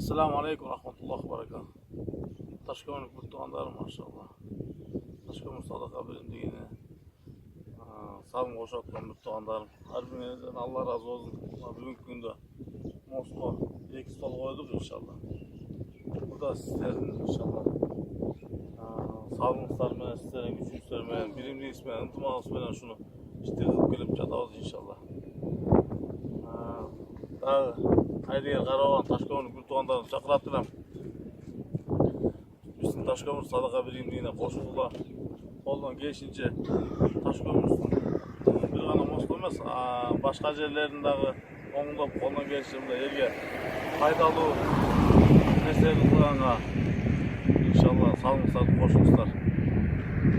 Esselamu Aleyküm Rahmetullah Berekat. Taşkömürlük mutluğandarım maşallah. Taşkömür sadaka bilimdiğini sağım koşatkan mutluğandarım. Harbinizden Allah razı olsun. Bugünkü günde Moskva iki stol koyduk inşallah. Bu da sizlerin inşallah. Sağlıklar sizlerin gücü istermeyen, birimli ismeyen, ıntıma ismeyen şunu işte gelip çatağız inşallah. Daha haydi yer Karavan Taşkömürlük mutluğandarım çakırattıram. Bizim Taşkömür sadaka birimliğine koşuldular. Koldan geçince Taşkömür'ün bir gana Moskva emas, başka yerlerindeki onunda koldan geçtiğimde yerge faydalı mesele kılığına inşallah sağlıklar koşuluşlar.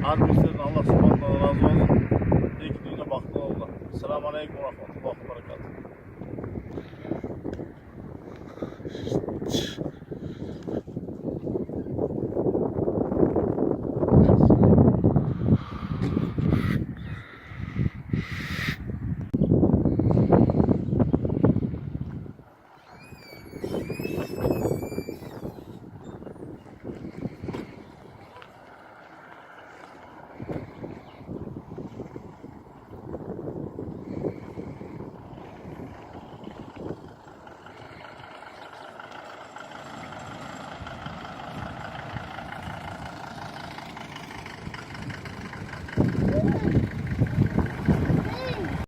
Harbimizden Allah subhanahu razı olsun. İlk düğüne baktı oldu. Selamun Aleyküm ve Rahmetullah ve Berekatuhu.